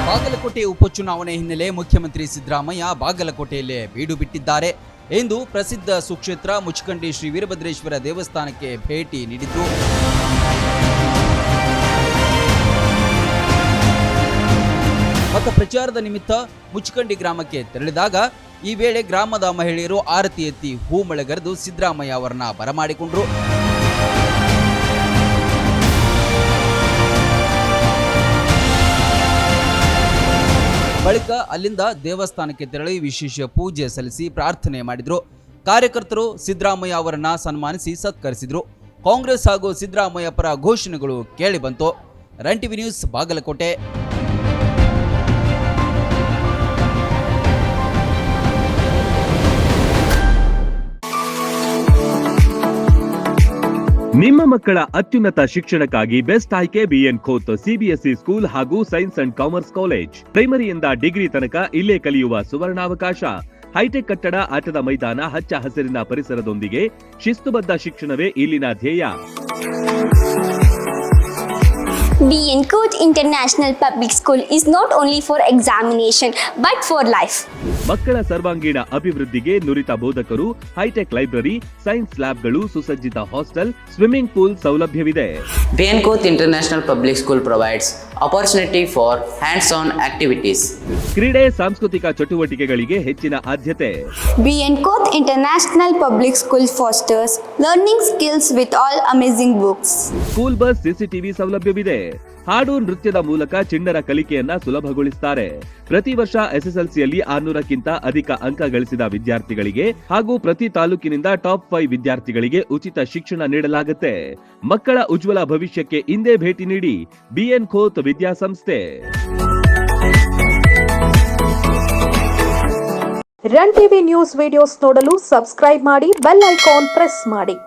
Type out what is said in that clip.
ಬಾಗಲಕೋಟೆ ಉಪಚುನಾವಣೆ ಹಿನ್ನೆಲೆ ಮುಖ್ಯಮಂತ್ರಿ ಸಿದ್ದರಾಮಯ್ಯ ಬಾಗಲಕೋಟೆಯಲ್ಲೇ ಬೀಡು ಬಿಟ್ಟಿದ್ದಾರೆ ಎಂದು ಪ್ರಸಿದ್ಧ ಸುಕ್ಷೇತ್ರ ಮುಚಖಂಡಿ ಶ್ರೀ ವೀರಭದ್ರೇಶ್ವರ ದೇವಸ್ಥಾನಕ್ಕೆ ಭೇಟಿ ನೀಡಿದ್ರು. ಮತ ಪ್ರಚಾರದ ನಿಮಿತ್ತ ಮುಚಖಂಡಿ ಗ್ರಾಮಕ್ಕೆ ತೆರಳಿದಾಗ ಈ ವೇಳೆ ಗ್ರಾಮದ ಮಹಿಳೆಯರು ಆರತಿ ಎತ್ತಿ ಹೂ ಮಳೆಗರೆದು ಸಿದ್ದರಾಮಯ್ಯ ಅವರನ್ನ ಬರಮಾಡಿಕೊಂಡ್ರು. ಬಳಿಕ ಅಲ್ಲಿಂದ ದೇವಸ್ಥಾನಕ್ಕೆ ತೆರಳಿ ವಿಶೇಷ ಪೂಜೆ ಸಲ್ಲಿಸಿ ಪ್ರಾರ್ಥನೆ ಮಾಡಿದ್ರು. ಕಾರ್ಯಕರ್ತರು ಸಿದ್ದರಾಮಯ್ಯ ಅವರನ್ನ ಸನ್ಮಾನಿಸಿ ಸತ್ಕರಿಸಿದ್ರು. ಕಾಂಗ್ರೆಸ್ ಹಾಗೂ ಸಿದ್ದರಾಮಯ್ಯ ಪರ ಘೋಷಣೆಗಳು ಕೇಳಿಬಂತು. Run TV news Bagalkot. ನಿಮ್ಮ ಮಕ್ಕಳ ಅತ್ಯುನ್ನತ ಶಿಕ್ಷಣಕ್ಕಾಗಿ ಬೆಸ್ಟ್ ಆಯ್ಕೆ ಬಿಎನ್ ಖೋತ್ ಸಿಬಿಎಸ್ಇ ಸ್ಕೂಲ್ ಹಾಗೂ ಸೈನ್ಸ್ ಅಂಡ್ ಕಾಮರ್ಸ್ ಕಾಲೇಜ್. ಪ್ರೈಮರಿಯಿಂದ ಡಿಗ್ರಿ ತನಕ ಇಲ್ಲೇ ಕಲಿಯುವ ಸುವರ್ಣಾವಕಾಶ. ಹೈಟೆಕ್ ಕಟ್ಟಡ, ಆಟದ ಮೈದಾನ, ಹಚ್ಚ ಹಸಿರಿನ ಪರಿಸರದೊಂದಿಗೆ ಶಿಸ್ತುಬದ್ಧ ಶಿಕ್ಷಣವೇ ಇಲ್ಲಿನ ಧ್ಯೇಯ. BN Koth International Public School is not only for examination but for life. ಮಕ್ಕಳ ಸರ್ವಾಂಗೀಣ ಅಭಿವೃದ್ಧಿಗೆ ನುರಿತ ಬೋಧಕರು, ಹೈಟೆಕ್ ಲೈಬ್ರರಿ, ಸೈನ್ಸ್ ಲ್ಯಾಬ್ಗಳು, ಸುಸಜ್ಜಿತ ಹಾಸ್ಟೆಲ್, ಸ್ವಿಮ್ಮಿಂಗ್ ಪೂಲ್ ಸೌಲಭ್ಯವಿದೆ. BN Koth International Public School provides opportunity for hands-on activities. ಕ್ರೀಡೆ, ಸಾಂಸ್ಕೃತಿಕ ಚಟುವಟಿಕೆಗಳಿಗೆ ಹೆಚ್ಚಿನ ಆದ್ಯತೆ. BN Koth International Public School fosters learning skills with all amazing books. School bus, CCTV ಸೌಲಭ್ಯವಿದೆ. ಹಾಡು, ನೃತ್ಯದ ಮೂಲಕ ಚಿಣ್ಣರ ಕಲಿಕೆಯನ್ನ ಸುಲಭಗೊಳಿಸುತ್ತಾರೆ. ಪ್ರತಿ ವರ್ಷ ಎಸ್ಎಸ್ಎಲ್ಸಿಯಲ್ಲಿ 600ಕ್ಕಿಂತ ಅಧಿಕ ಅಂಕ ಗಳಿಸಿದ ವಿದ್ಯಾರ್ಥಿಗಳಿಗೆ ಹಾಗೂ ಪ್ರತಿ ತಾಲೂಕಿನಿಂದ ಟಾಪ್ 5 ವಿದ್ಯಾರ್ಥಿಗಳಿಗೆ ಉಚಿತ ಶಿಕ್ಷಣ ನೀಡಲಾಗುತ್ತೆ. ಮಕ್ಕಳ ಉಜ್ವಲ ಭವಿಷ್ಯಕ್ಕೆ ಇಂದೇ ಭೇಟಿ ನೀಡಿ ಬಿಎನ್ ಖೋತ್ ವಿದ್ಯಾಸಂಸ್ಥೆ. ರನ್ ಟಿವಿ ನ್ಯೂಸ್ ವಿಡಿಯೋಸ್ ನೋಡಲು ಸಬ್ಸ್ಕ್ರೈಬ್ ಮಾಡಿ, ಬೆಲ್ ಐಕಾನ್ ಪ್ರೆಸ್ ಮಾಡಿ.